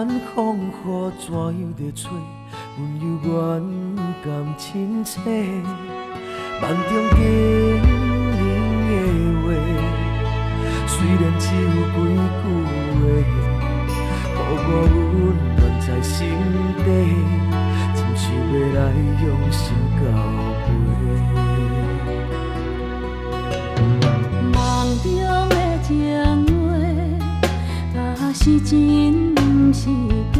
远风雨怎样在找？阮犹原甘亲切，梦中经年的话，虽然只有几句话，予我温暖在心底，真想要来用心交陪。梦中的情话，若是真毋是假。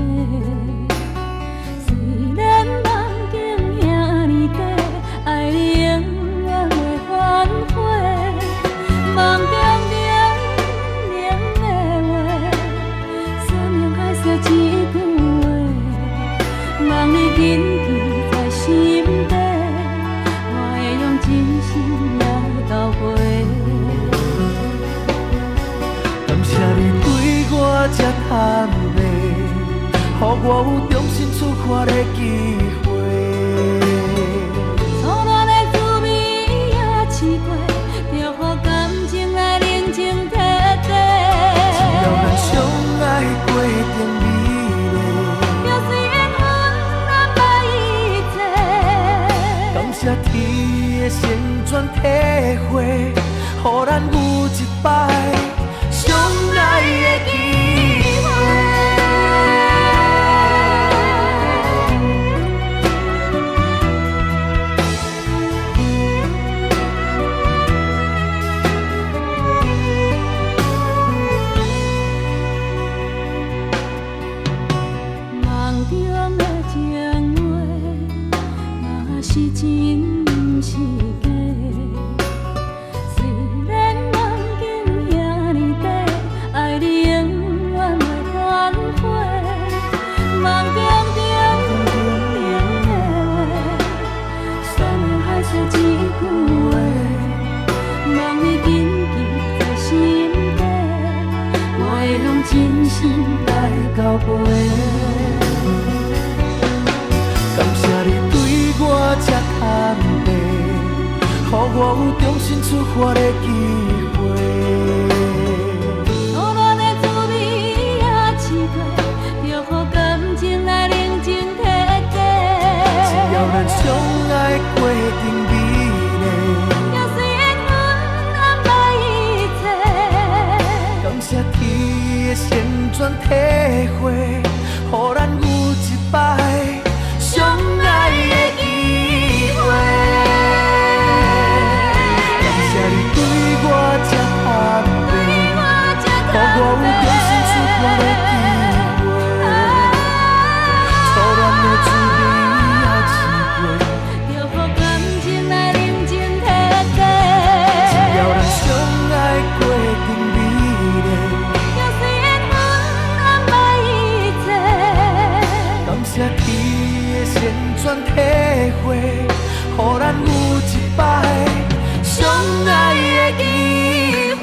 虽然梦境遐尼短，爱你永远袂反悔。梦中冷冷的话，山盟海誓一句话，望你谨记在心底，我会用真心来交陪。感谢你对我这坦白，予我有重新出发的机会。初恋的滋味也试过，就予感情来冷静体地。只要咱相爱过程美丽，就算缘分安排一切。感谢天的旋转体会，予咱有一摆相爱的机会。梦中的情话，若是真毋是假。虽然梦境遐尼短，爱你永远袂反悔。梦中冷冷的话，山盟海誓一句话，望你谨记在心底，我会用真心来交陪。感谢你对我这坦白，予我有重新出发的机会。初恋的滋味也试过，就予感情来冷静体地。只要咱相爱过程美丽，就算缘分安排一切。感谢天的旋转体会，予咱有一摆相爱的机会。感谢你对我这坦白，予我有重新出发的机会。初恋的滋味也试过，就予感情来冷静体地。只要咱相爱过程美丽，就算缘分安排一切。感谢天的旋转体会，予咱有一摆相爱的机会。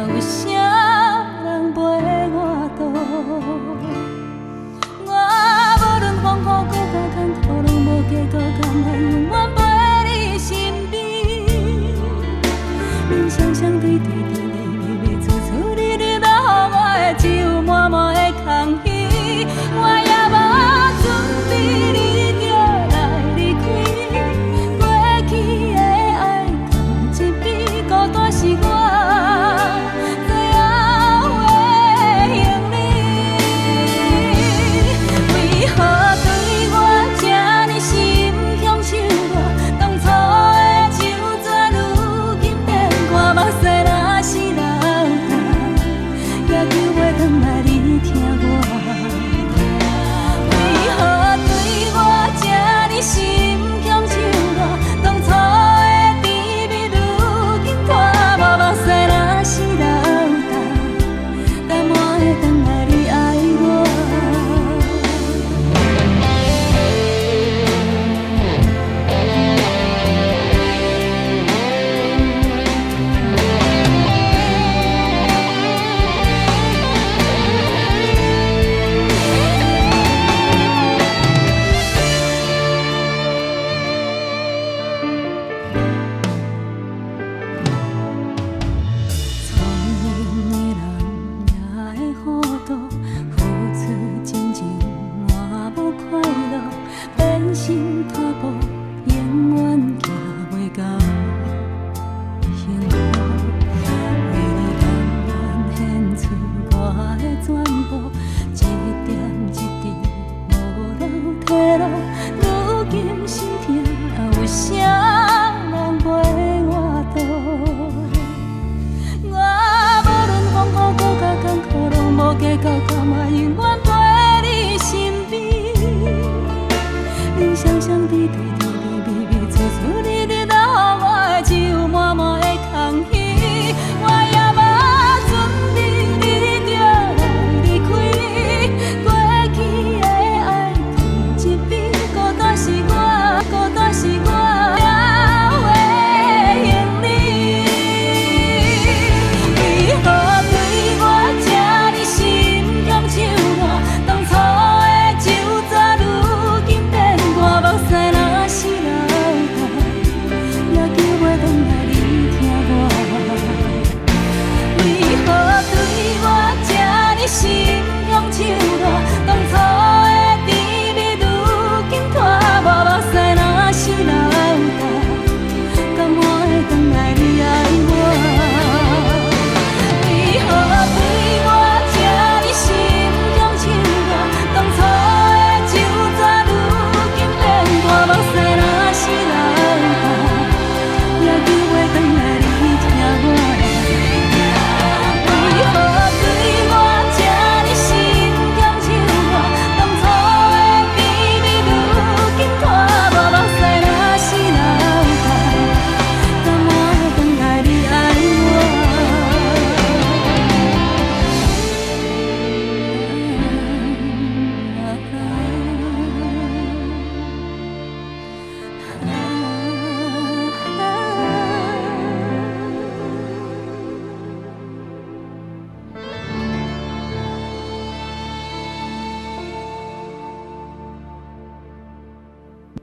为啥人陪？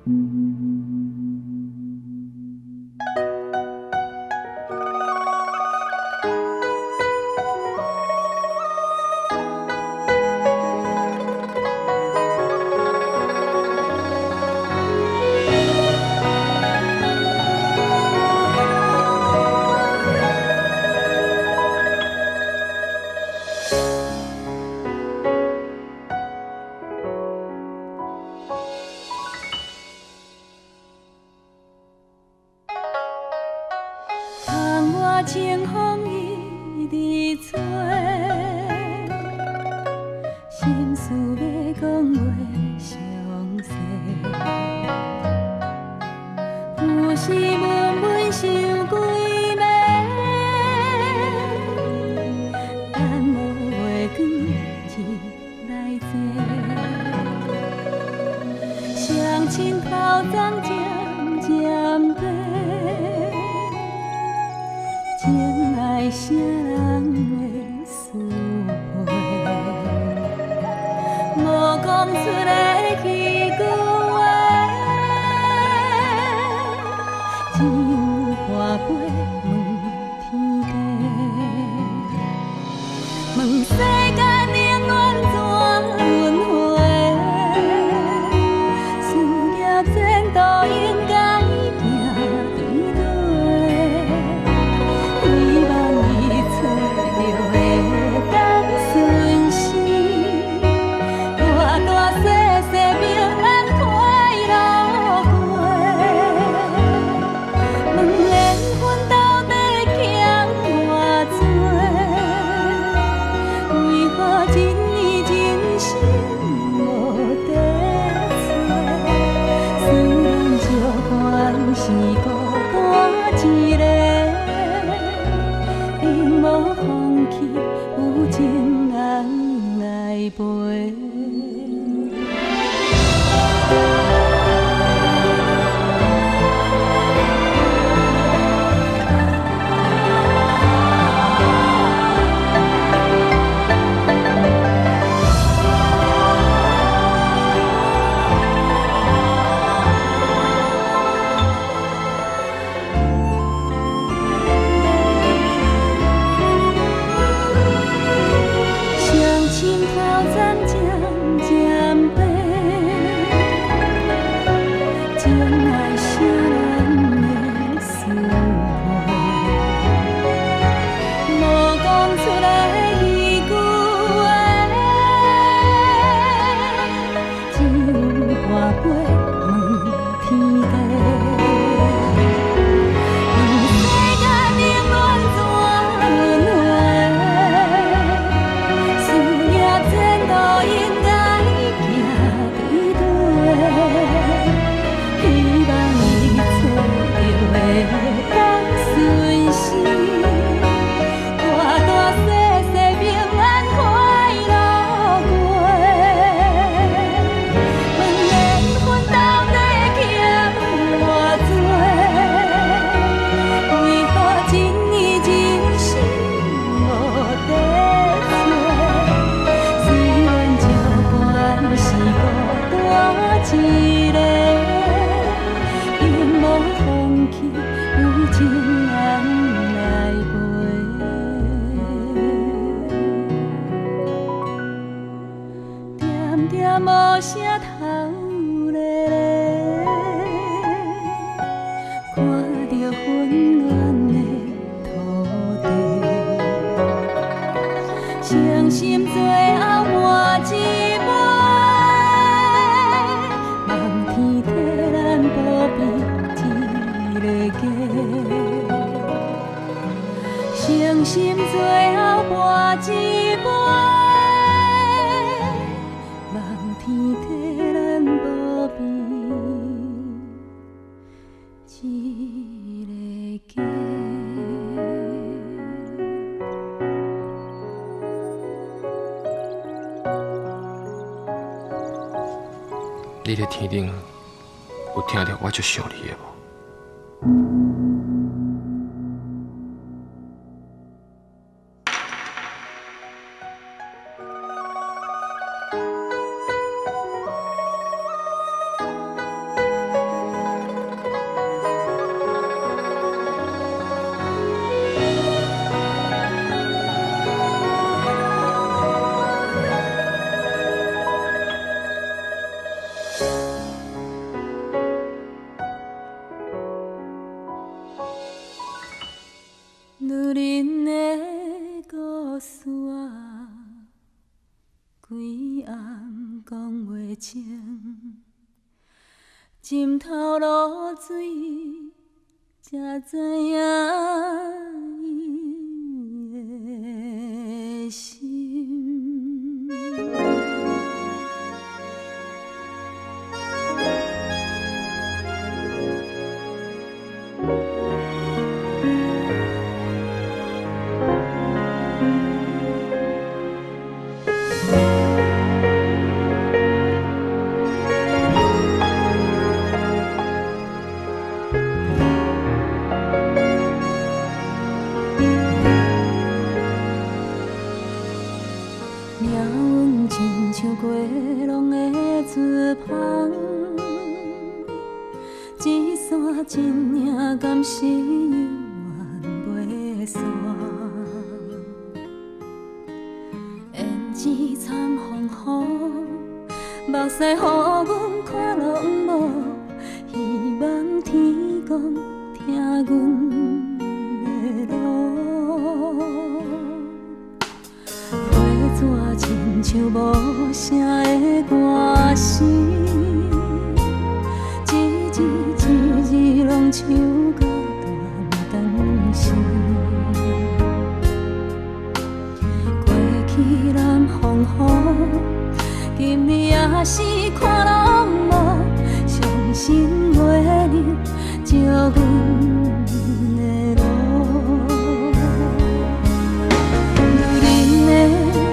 窗外清风一直吹，心事要讲话详细。有时闷闷想几暝，等无月光日来坐，双亲头鬃渐渐白。情爱啥人会思会？无讲出来迄句话，只有半杯问天地，问世间冷暖怎轮回？事业前途应该行对对。希望伊找着会当顺时，大大细细平安快乐过。问缘分到底欠偌多？为何真意真心无地找？虽然借款是孤单一个。永无放弃，有情人来陪。无声头咧咧，看着温暖的土地，伤心最后换一杯，望天替咱保庇一个家，伤心最后换一杯。天替咱保庇一个家。你咧天顶有听到我足想你的无？情，浸透露水，才知影伊的心。命运亲像过浪的船帆，一线真影敢是永远袂散。胭脂惨风雨，目屎予阮看拢无，希望天公听阮的路。纸亲像无声的歌声，一字一字拢唱到断肠时。过去南风雨，今日也是看拢无，伤心袂能照阮的路。女人的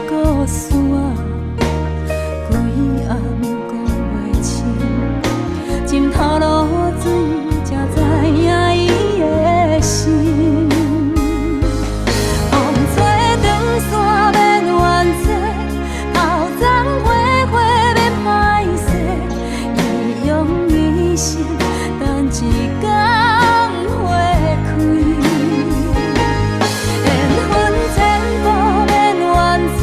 故事啊，规暗讲袂清，浸透露水，才知影伊的心。风吹长线免怨嗟，头鬃花花免歹势，伊用一生等一天花开。缘分千古免怨嗟，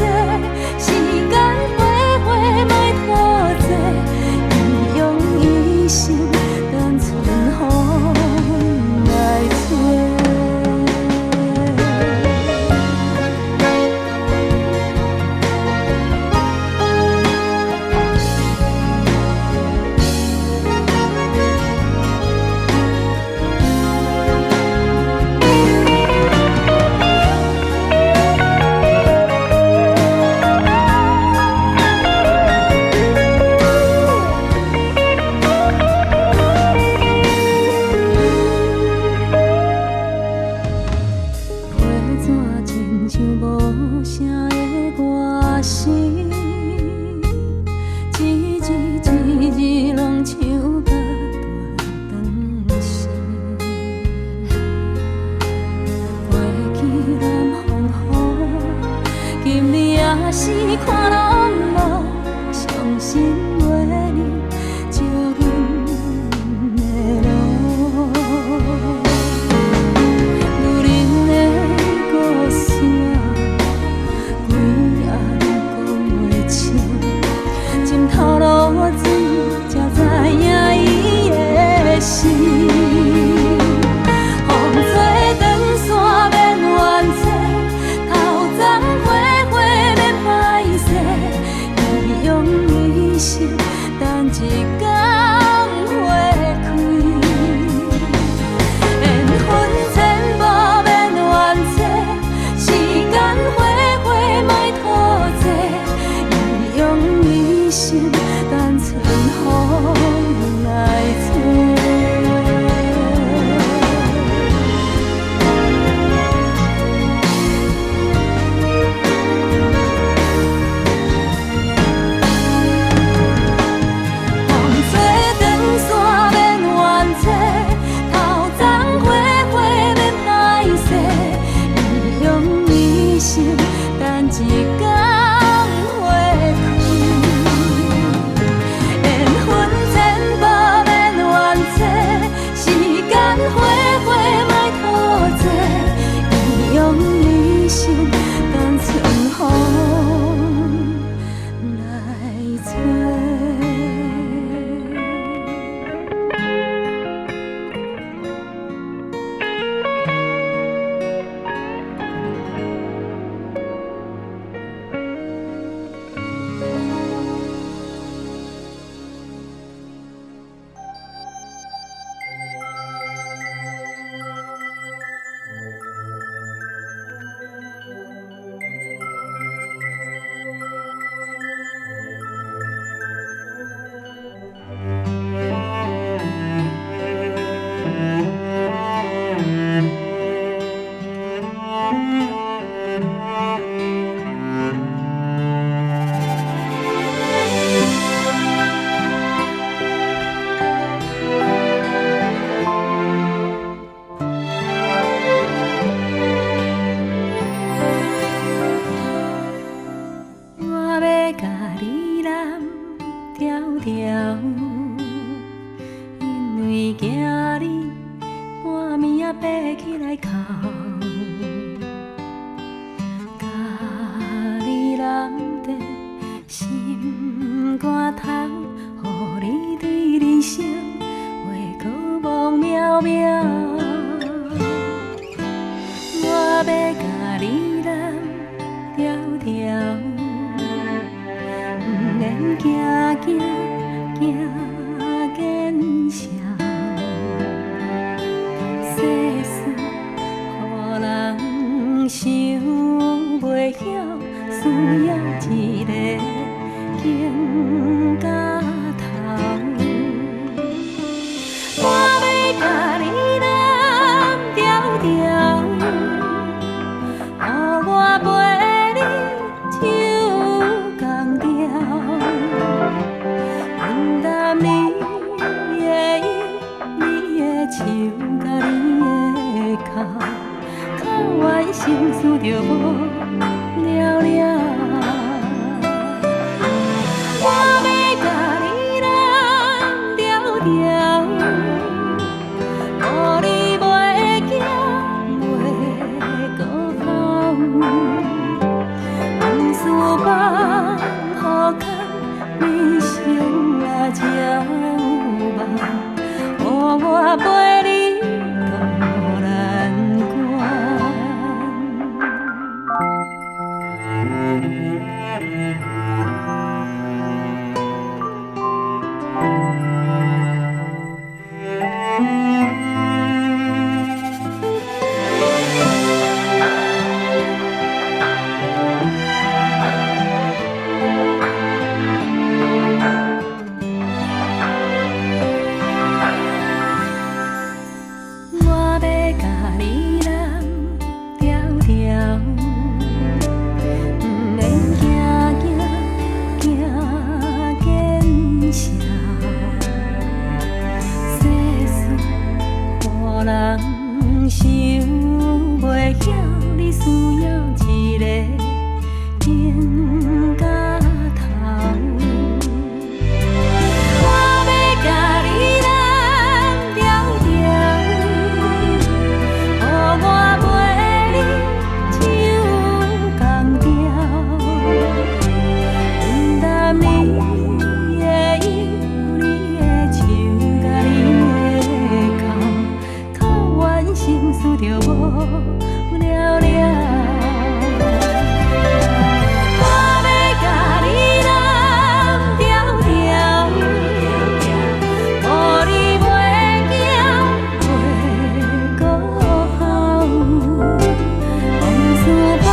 时间花花莫拖济，伊用一生等春风来吹。亲像无声的歌声，一字一字拢唱到断肠时。过去南风雨，今日也是看拢无，伤心袂能照阮的路。女人的故事啊，规暗讲袂清，浸透露水，才知影伊的心。风吹长线免怨嗟，头鬃花花免歹势，伊用一生等一天花开。缘分千无免怨嗟，时间花花莫拖济，伊用一生等春风来吹。风吹长线免怨嗟，头鬃花花免歹势，伊用一生等一天花开。缘分千条，因为惊你半暝仔爬起来哭，甲你揽在心肝头，予你对人生话搁梦渺渺。我要甲你揽条条，不免惊见笑。世事予人想袂晓，需要一个经甲头。我要甲你揽条条，予我陪你唱同调，分担你的忧，你的笑，甲你的哭，哭完心事就无了了。我要甲你揽条条，予你袂惊袂搁哭，往事放予空，人生啊才有梦，予我陪你渡难关。我要甲你揽条条，不免惊见笑。世事予人想袂晓，你需要一个经甲头。我要甲你揽条条，予我陪你唱同调，分担你的忧，你的笑，甲你的哭，哭完心事就无了了。我要甲你揽条条，予你袂惊袂搁哭，往事放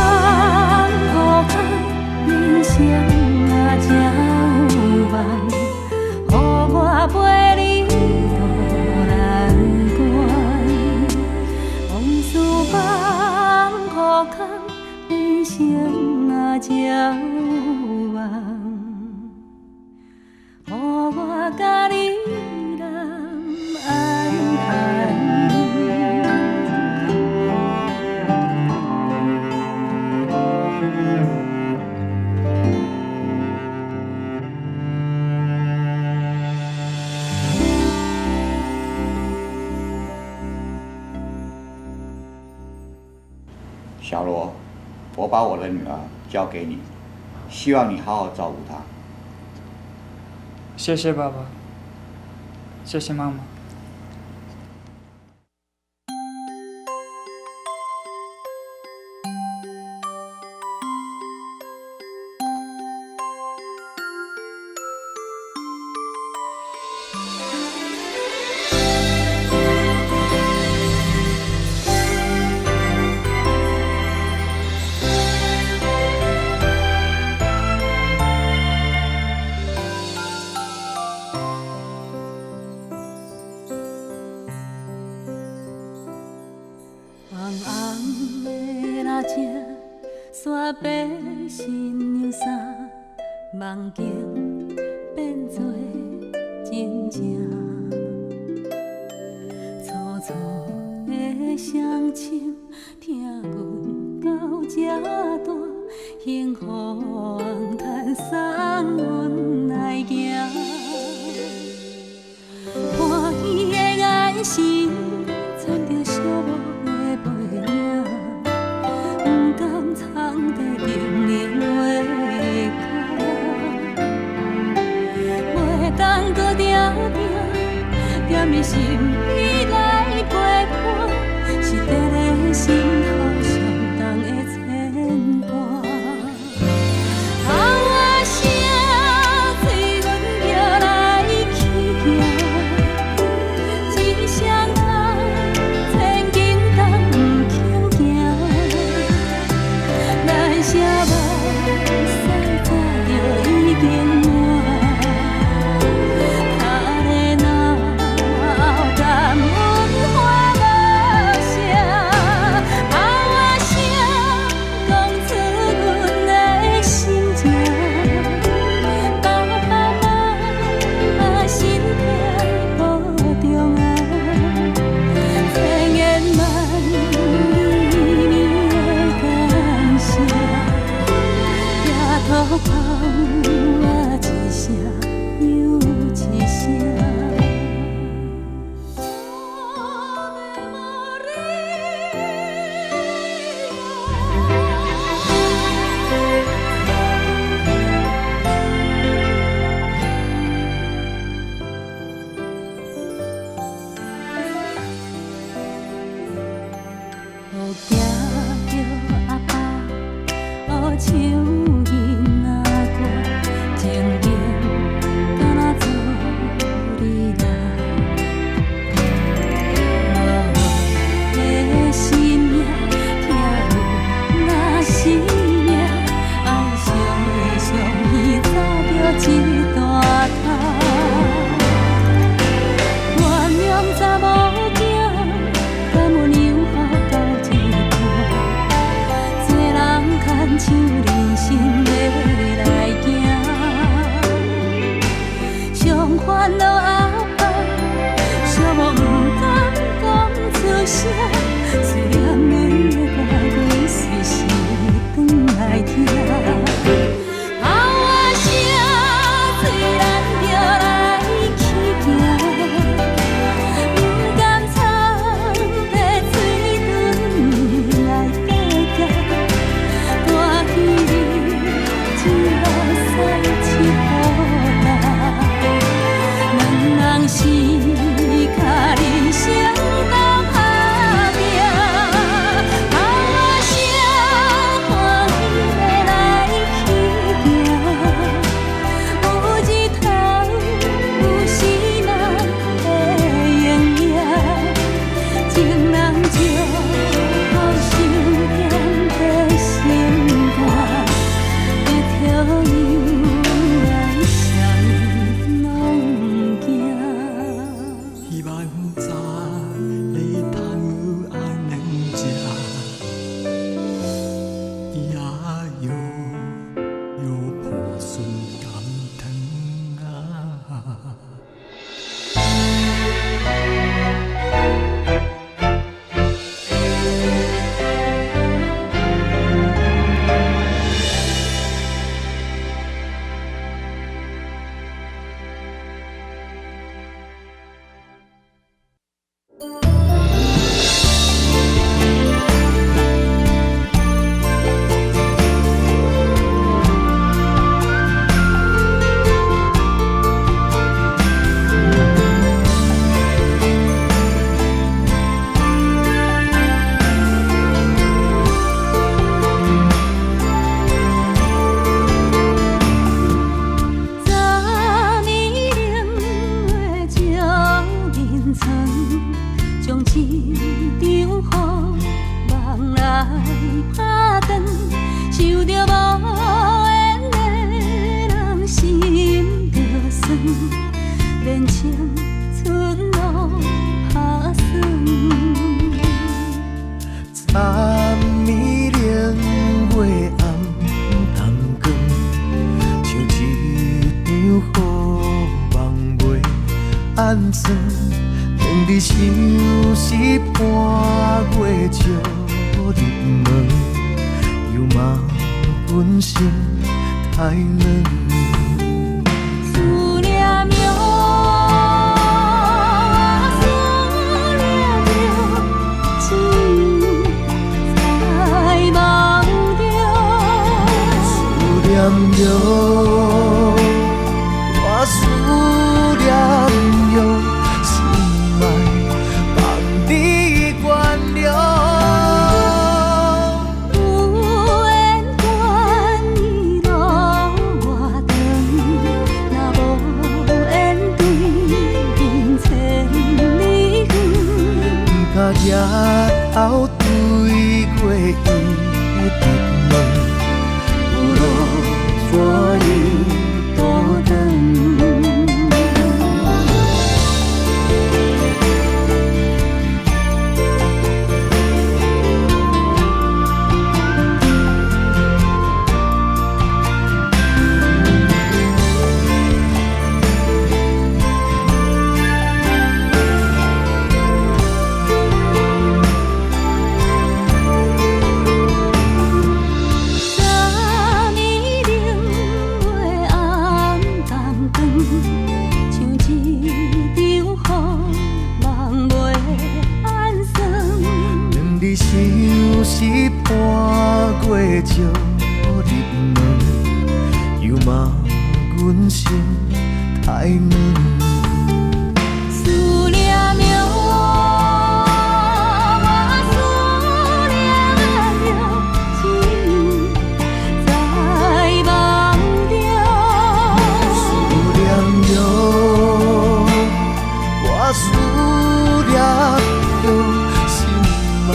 予空，人生啊才有梦，予我陪你渡难关。往事放予空，人生啊才有梦，予我甲你揽安寒。小罗，我把我的女儿交给你，希望你好好照顾她。谢谢爸爸，谢谢妈妈。红红的蜡烛，煞白新娘衫，梦境变作真正。粗粗的双手，听阮到这大，幸福通送阮来行。你心意来陪伴，是伫咧心头上重的牵挂。啊，我声催阮叫来去行，一声通千斤重不轻行，咱声目屎早就已经满。连伫相思半月照入门，又骂阮心太软。思念哟，思念哟，只在梦中。思念哟，我思念哟。日头对过伊的门，有路怎样倒转？是伴过石入门，又骂阮心太软。思念着我，思念着情，在梦中。思念着我，思念着心爱。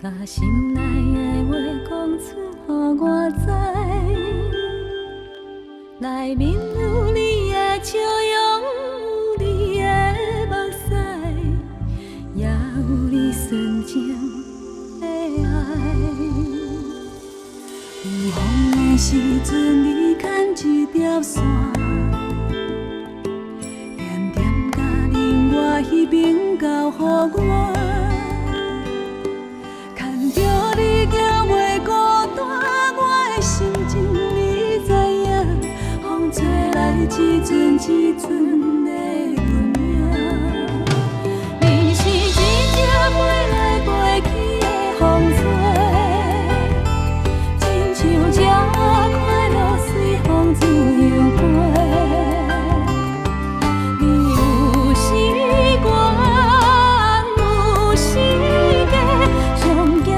把心内的话讲出，予我知。内面有你的笑容，有你的目屎，也有你纯情的爱。有风的时阵，你牵一条线，点点甲另外迄边交予我。 你行袂孤单，我的心情你知影。风吹来一阵一阵的阮影。你是一只飞来飞去的风吹，亲像这快乐随风自由飞。你有时我，有时假，上惊。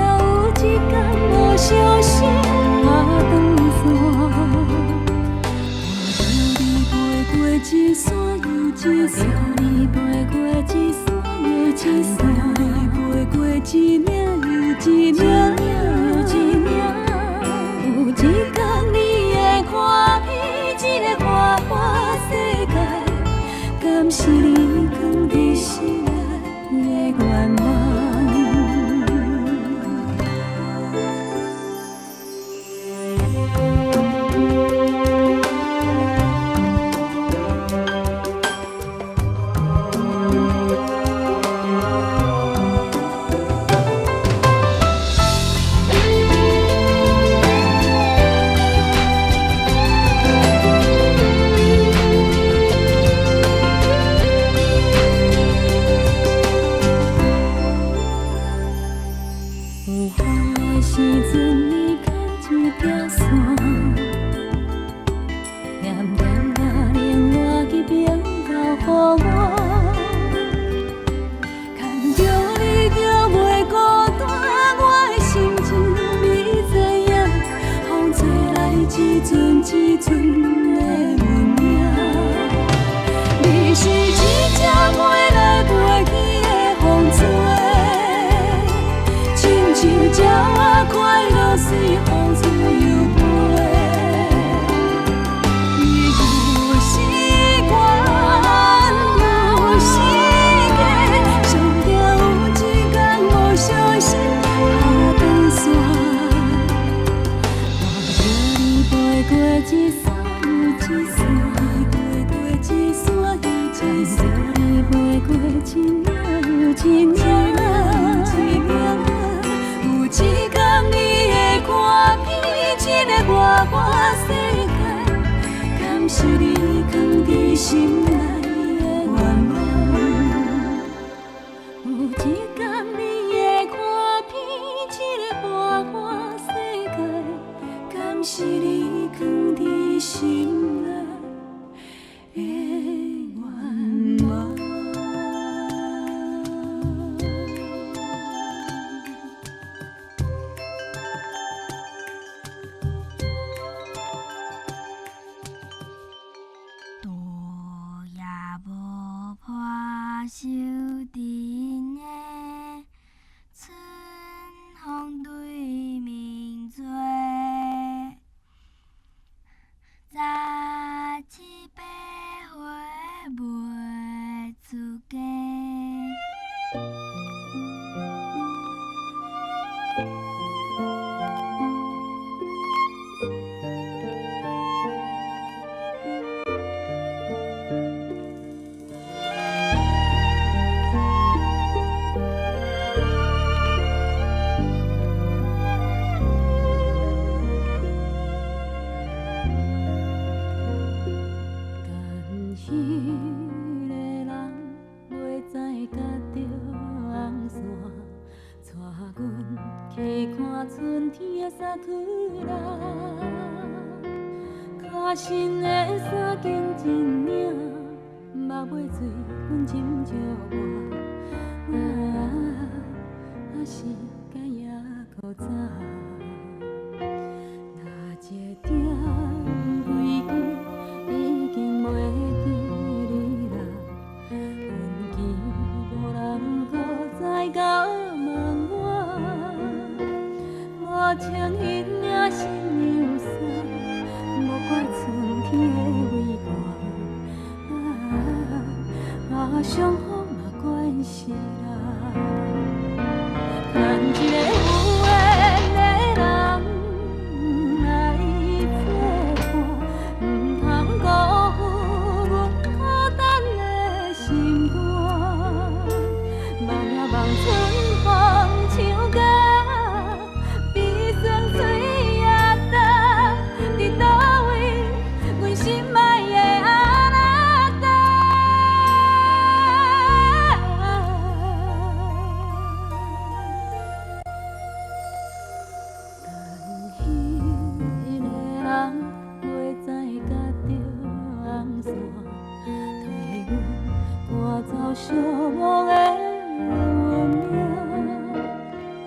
小心啊，长线，你飞过一山又一山，你飞过一山又一岭又一岭又一岭。有一天你会看遍这个花花世界，敢是你藏在心内的愿望？一命，有一天你会看遍这个外外世界，敢是你藏伫心内的愿望？有一天你会看遍这个外外世界，敢是你藏伫心内的愿望？手阵的春风对面吹，杂七八岁袂出家。春天的沙区啦，脚身的衫紧一领，目尾水阮斟着我，是该也搁早。那一点归期已经袂记你啦，阮见无人搁再甲问我。无穿迄领新娘衫，无怪春天的微寒，伤风嘛关是啦。牵一个有缘的人来作伴，唔通辜负阮孤单的心肝。望呀望春风唱歌。寂寞的运命，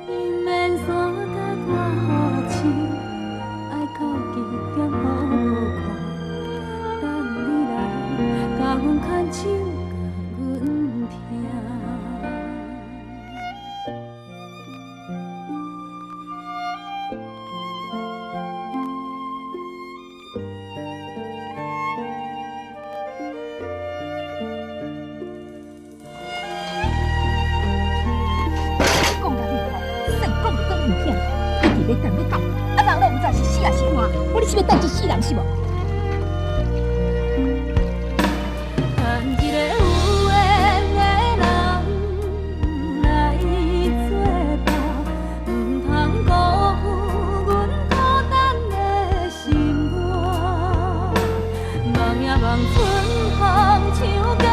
伊免山甲看雨星，爱靠近点好看。等你来，甲阮牵手，甲阮听。你等你讲，啊人都毋知是死还是活，我你是要等一世人是无？牵一个有缘的人来作伴，唔通辜负阮孤单的心肝。望呀望春风唱歌。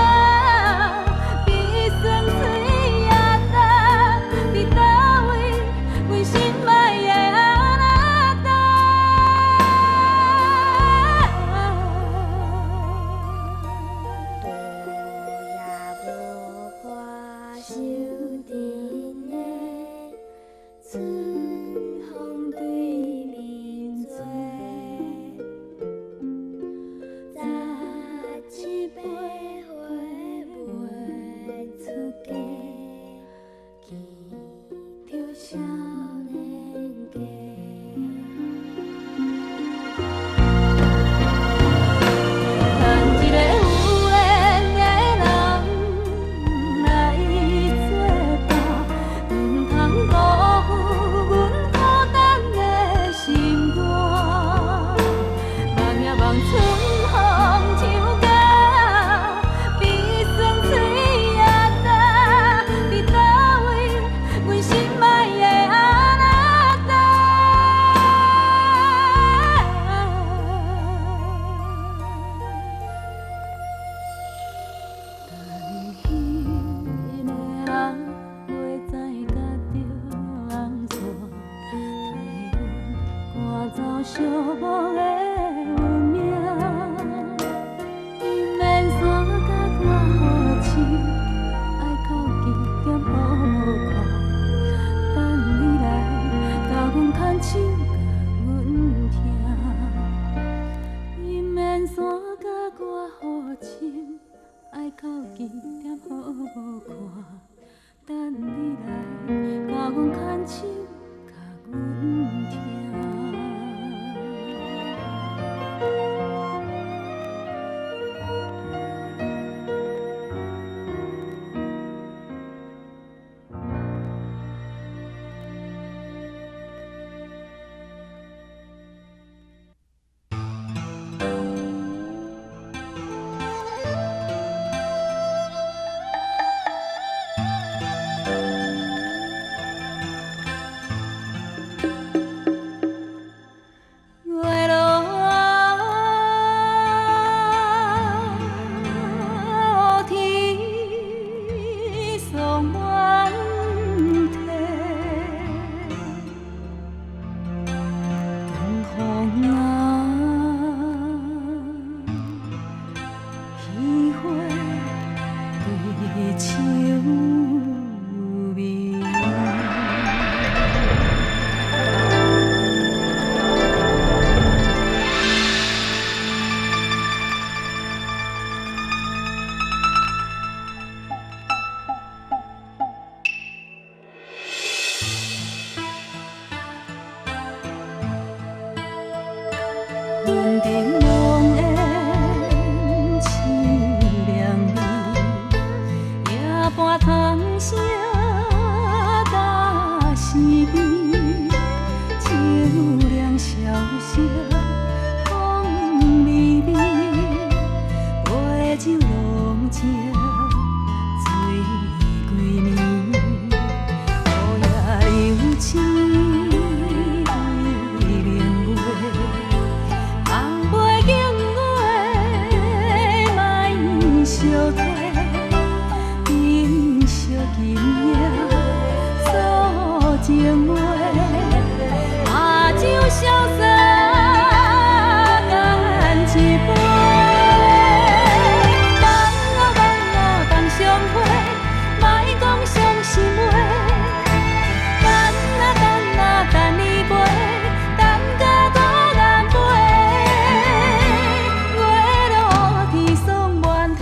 到几点好看？等你来，甲阮牵手，甲阮听。月落天霜满地，东风啊，喜花对秋眠。云顶浓烟凄凉味，夜半汤声打时味，秋凉萧瑟风微微，杯酒浓情醉几暝，雨夜流星。情话，阿酒潇洒干一杯，放啊放啊放伤花，莫讲伤心话，等啊等啊等你飞，等甲土南飞，月落天霜满地。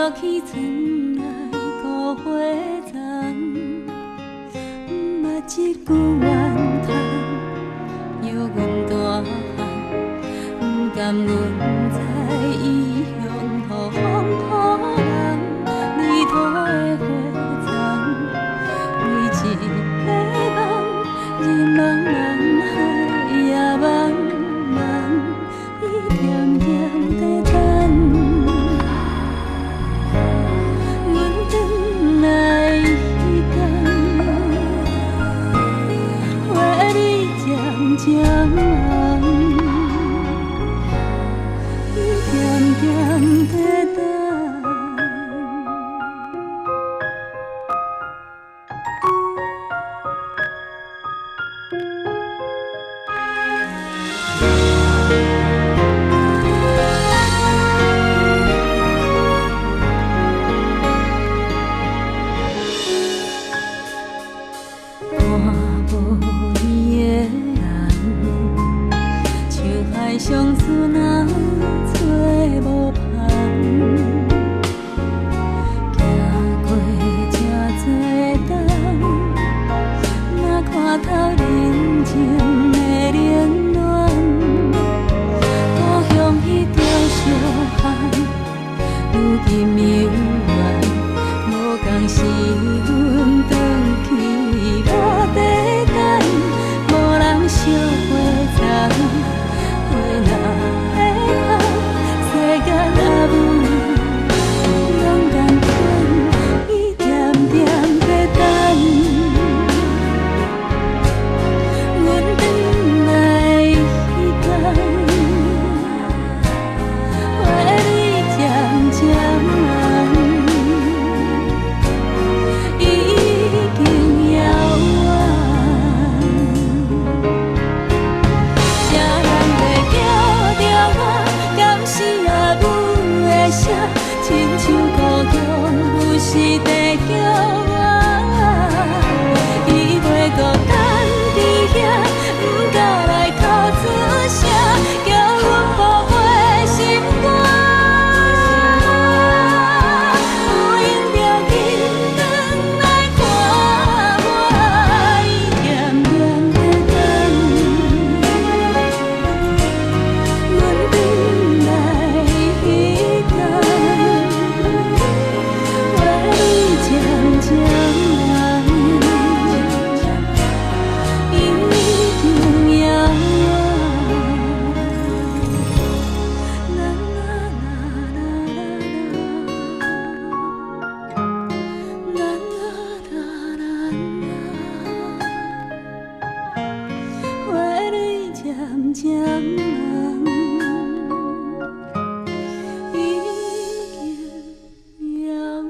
落去村内孤花丛，毋捌一句怨叹，犹阮大汉，毋甘阮在异乡予风予人，泥土的花丛，为一个梦，日茫茫海也茫茫，伊点点在等。渐红，伊点点在等。相思若找无伴，行过这多冬，若看透人情的冷暖，故乡迄条小巷，如今犹原，无共是阮转去无地等，无人烧花丛。花若会红，世间也无勇敢款，伊点点在等。阮转来迄天，花蕊渐渐红，已经遥远。亲像故乡有时地叫我，伊袂孤单伫遐，毋敢来哭出声，叫阮无悔心肝。有闲着紧转来看我，伊点点在等，阮转来迄天。渐渐红，已经遥远。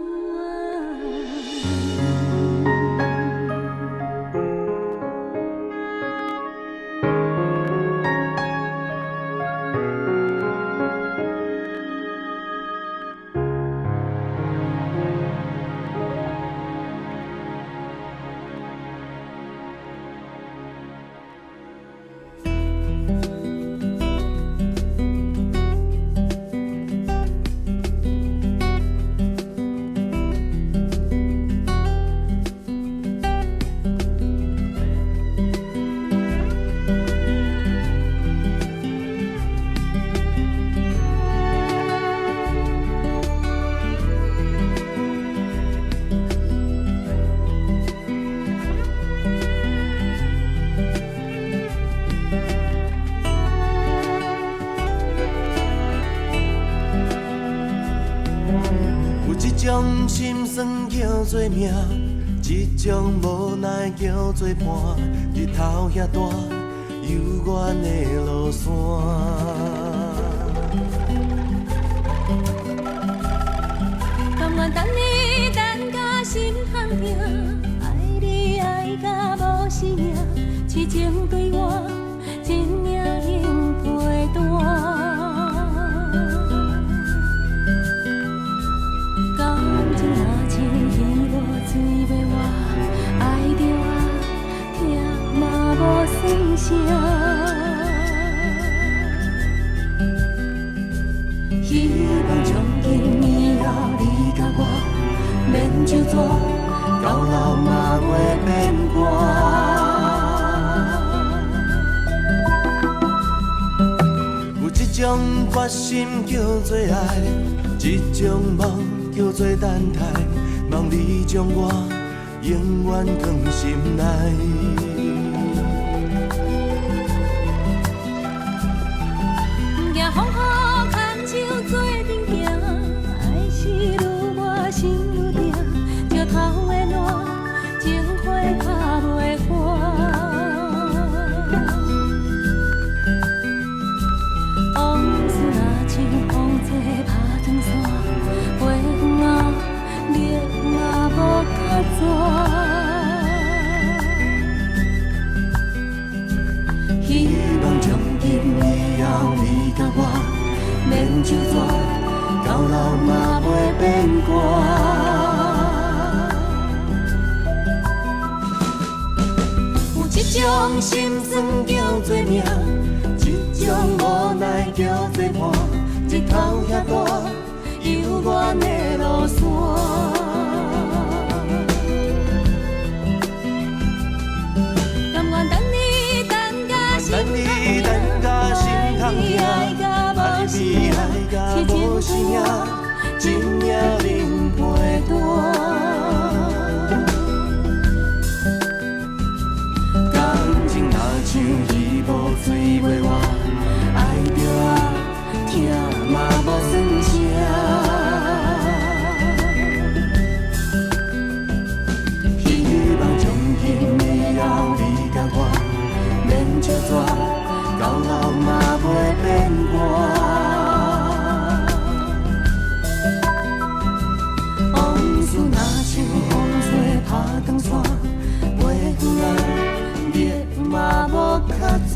一种心酸叫做命，一种无奈叫做伴。日头遐大，幽远的路线。甘愿等你等甲心痛疼，爱你爱甲无生命，痴情对我真领永陪伴。感情若像鱼无水要活，爱着啊，疼嘛无算啥。希望从今以后你。纸，到老嘛袂变卦。有一种决心叫做爱，一种梦叫做等待，望你将我永远放心内。行风雨牵手做阵行，爱是愈磨心愈定，石头的烂，情花打袂干。往事若像风吹打长线，飞远啊，热嘛无较绝。希望从今以后你甲我免手纸，到老嘛袂变卦。有一种心酸叫做命，一种无奈叫做伴。日头遐大，犹原的路线。等你等甲心痛痛，爱你爱甲无生命，真命能陪伴。感情若像鱼无水袂活，爱着啊，疼嘛无算啥。希望从今以后你甲我免手纸，到老嘛袂变卦。往事若像风吹打长线，飞远啊，热嘛无较绝。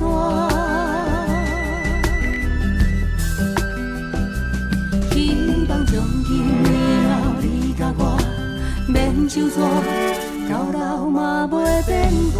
希望从今以后你甲我免手纸，到老嘛袂变卦。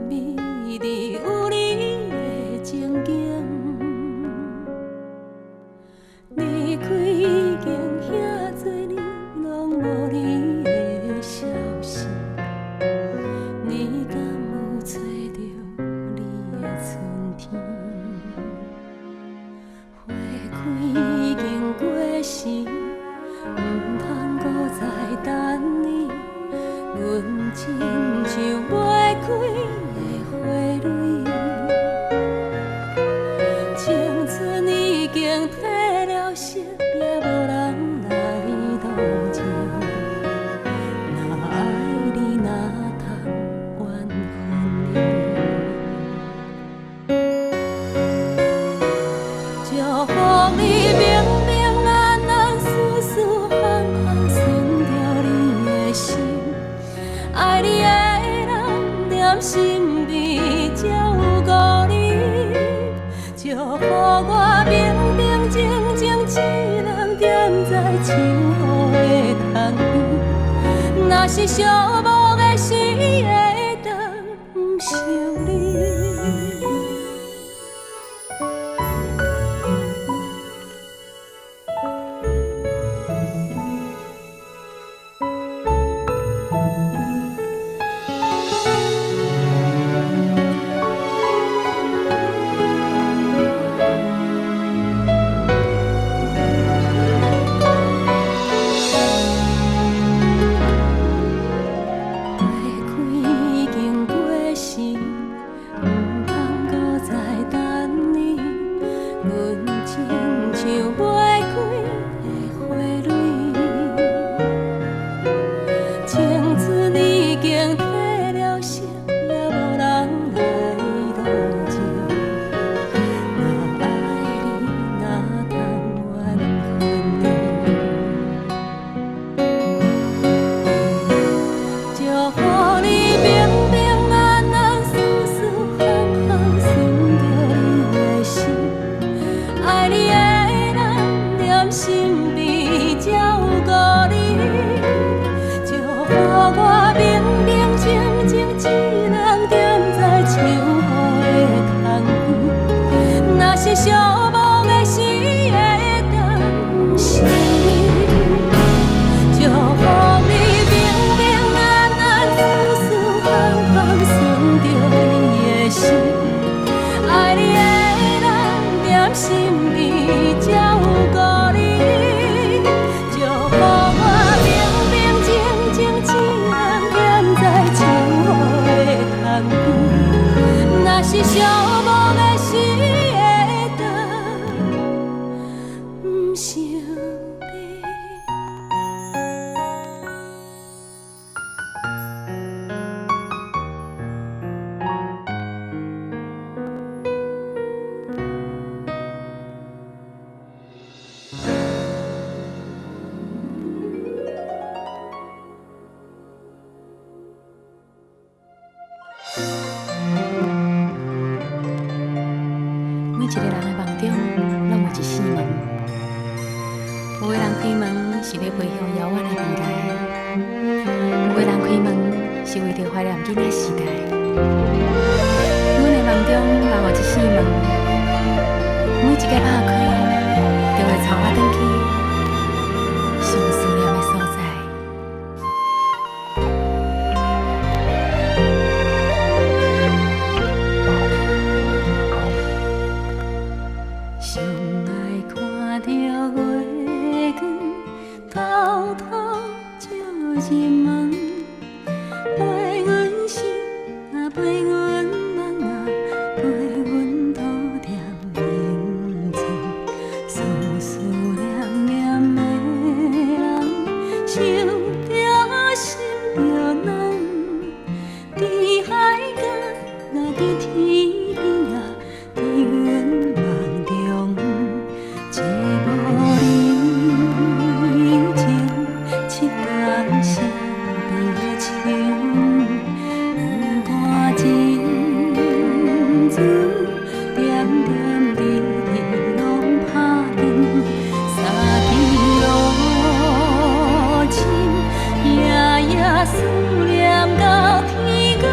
美丽有你的情景。离开已经遐多年，拢无你的消息。你敢有找到你的春天？花开已经过时，唔通搁再等你。阮亲像袂开的花蕊，青春已经褪了色，也无人来同情。若爱你，哪通怨恨你？祝福你平平安安、舒舒服服，顺着你的心。爱你的人念心悲，才有故你。祝福我平平静静，只人踮在树雨的窗边。若是寂寞的时，会当不想你。每一个人的梦中，拢有一扇门。有的人开门是要飞向遥远的未来，有的人开门是为着怀念囡仔时代。阮的梦中嘛有一扇门，每一个打开，就会带我转去上思念的所在。思念到天光。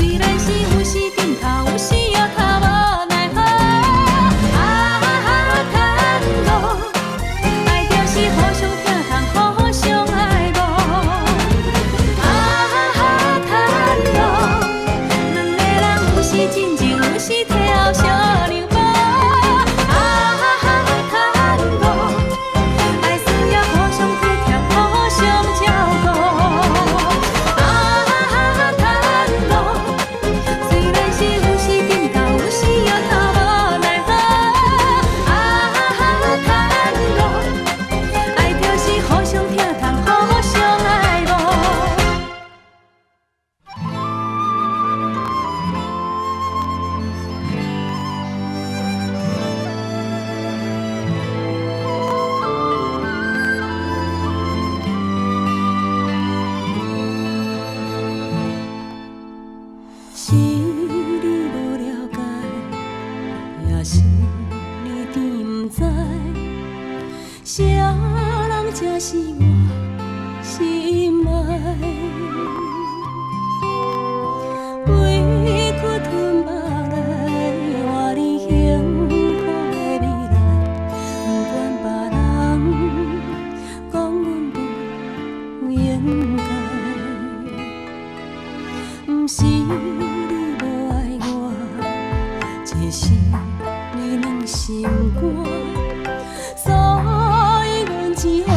虽然是有时顶头，有时又头无奈何。也是你甜不知，啥人才是我心爱？委屈吞目来，换你幸福的未来，不管别人讲阮不应该。不是你无爱我，只是你软心肝，所以阮只好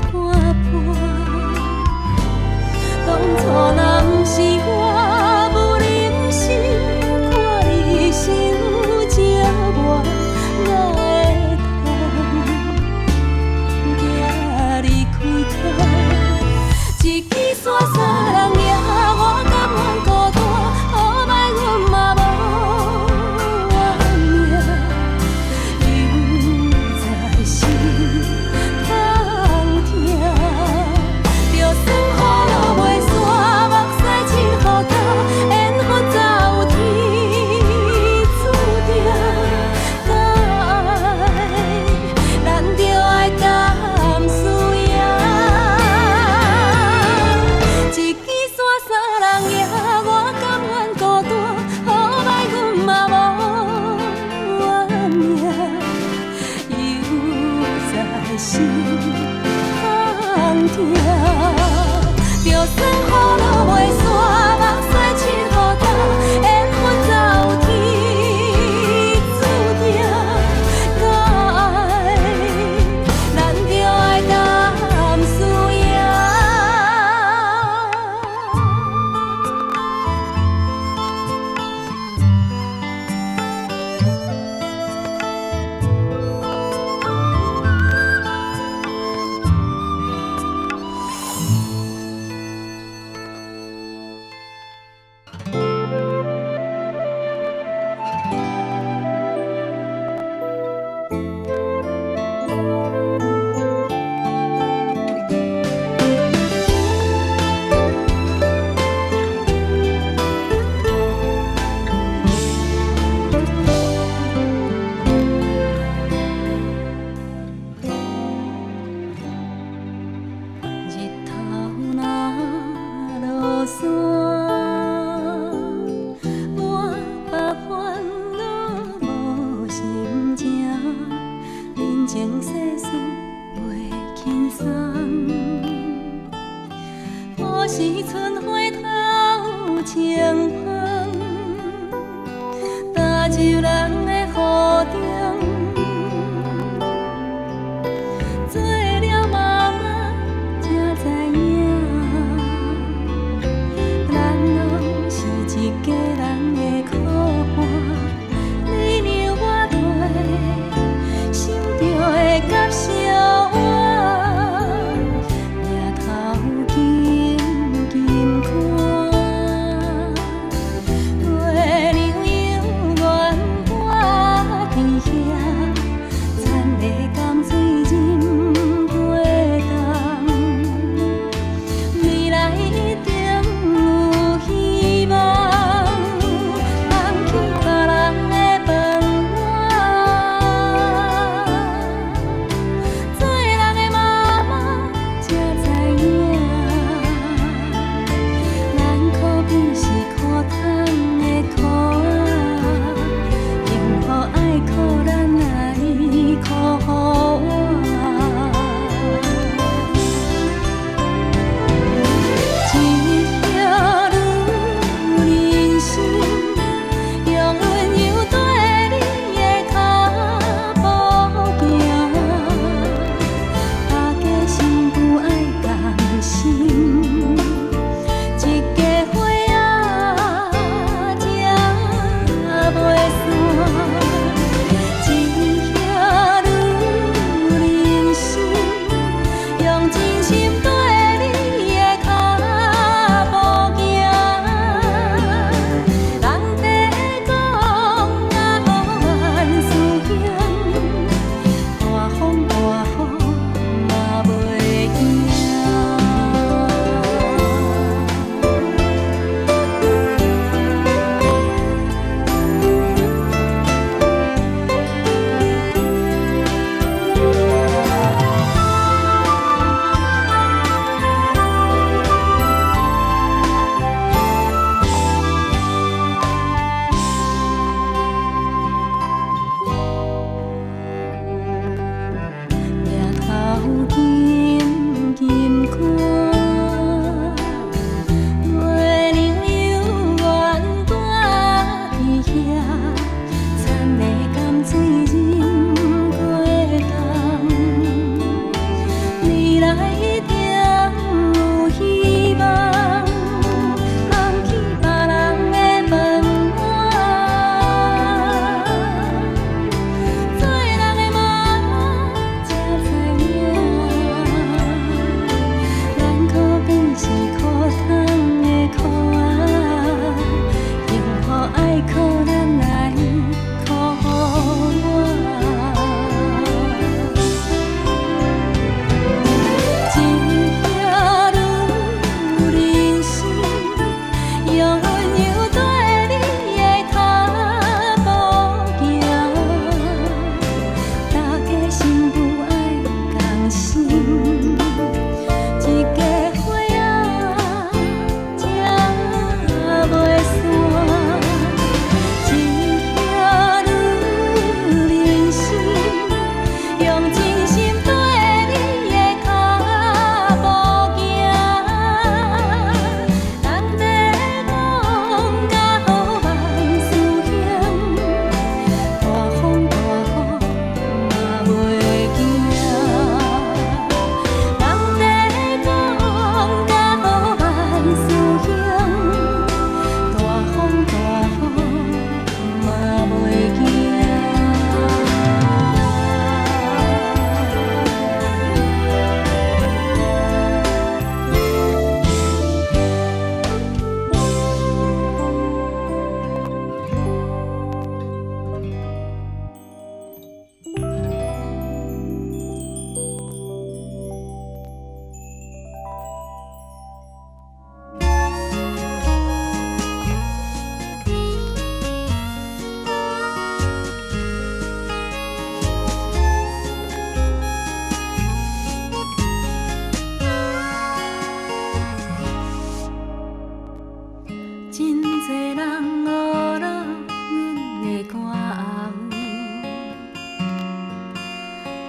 看破。当初若不是我无忍心看你受折磨，哪会通行离开家？一支伞三人行。我甘愿孤单，好歹阮嘛无怨命，犹在心空痛。就算雨落袂散，目屎拭予干，缘分早有天注定。敢爱，咱就爱甘输赢。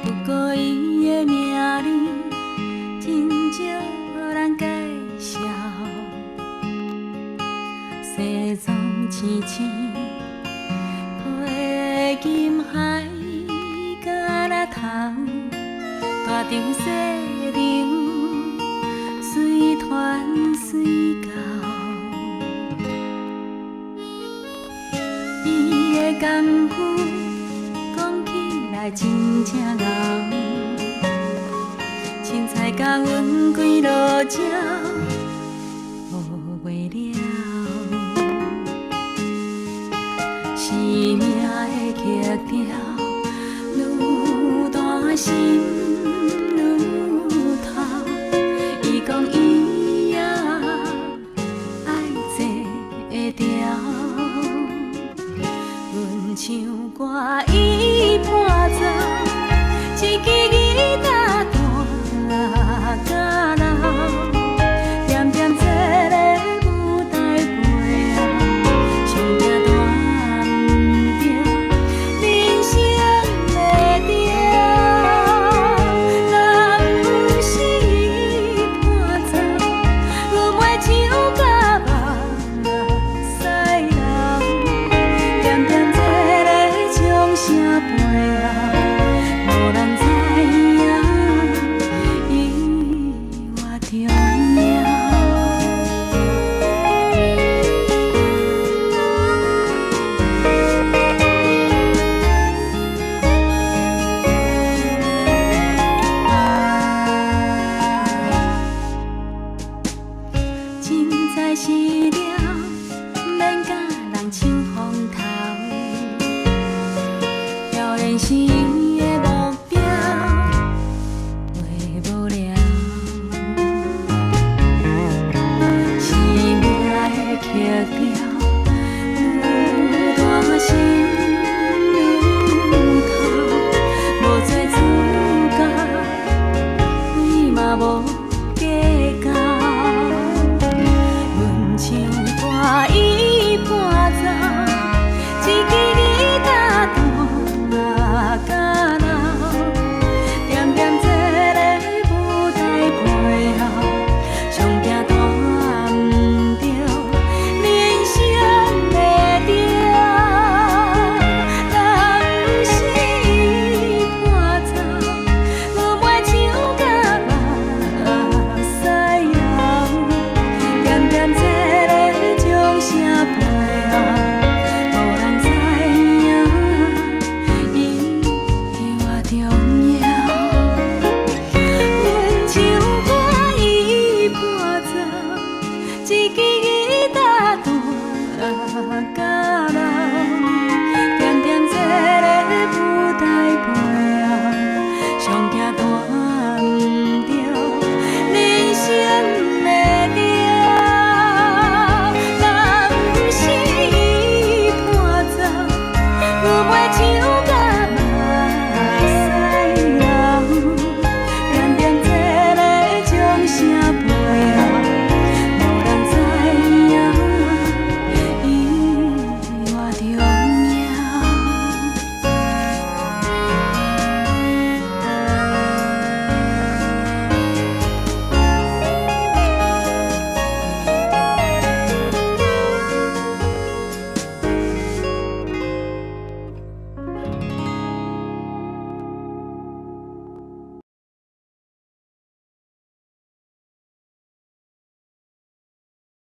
不过伊的名字真少人介绍，西装青青，配金海甲那头，大场小场，随传随到。伊的功夫讲起来真正牛，凊彩甲阮几落鸟学袂了。生命的曲调愈担心。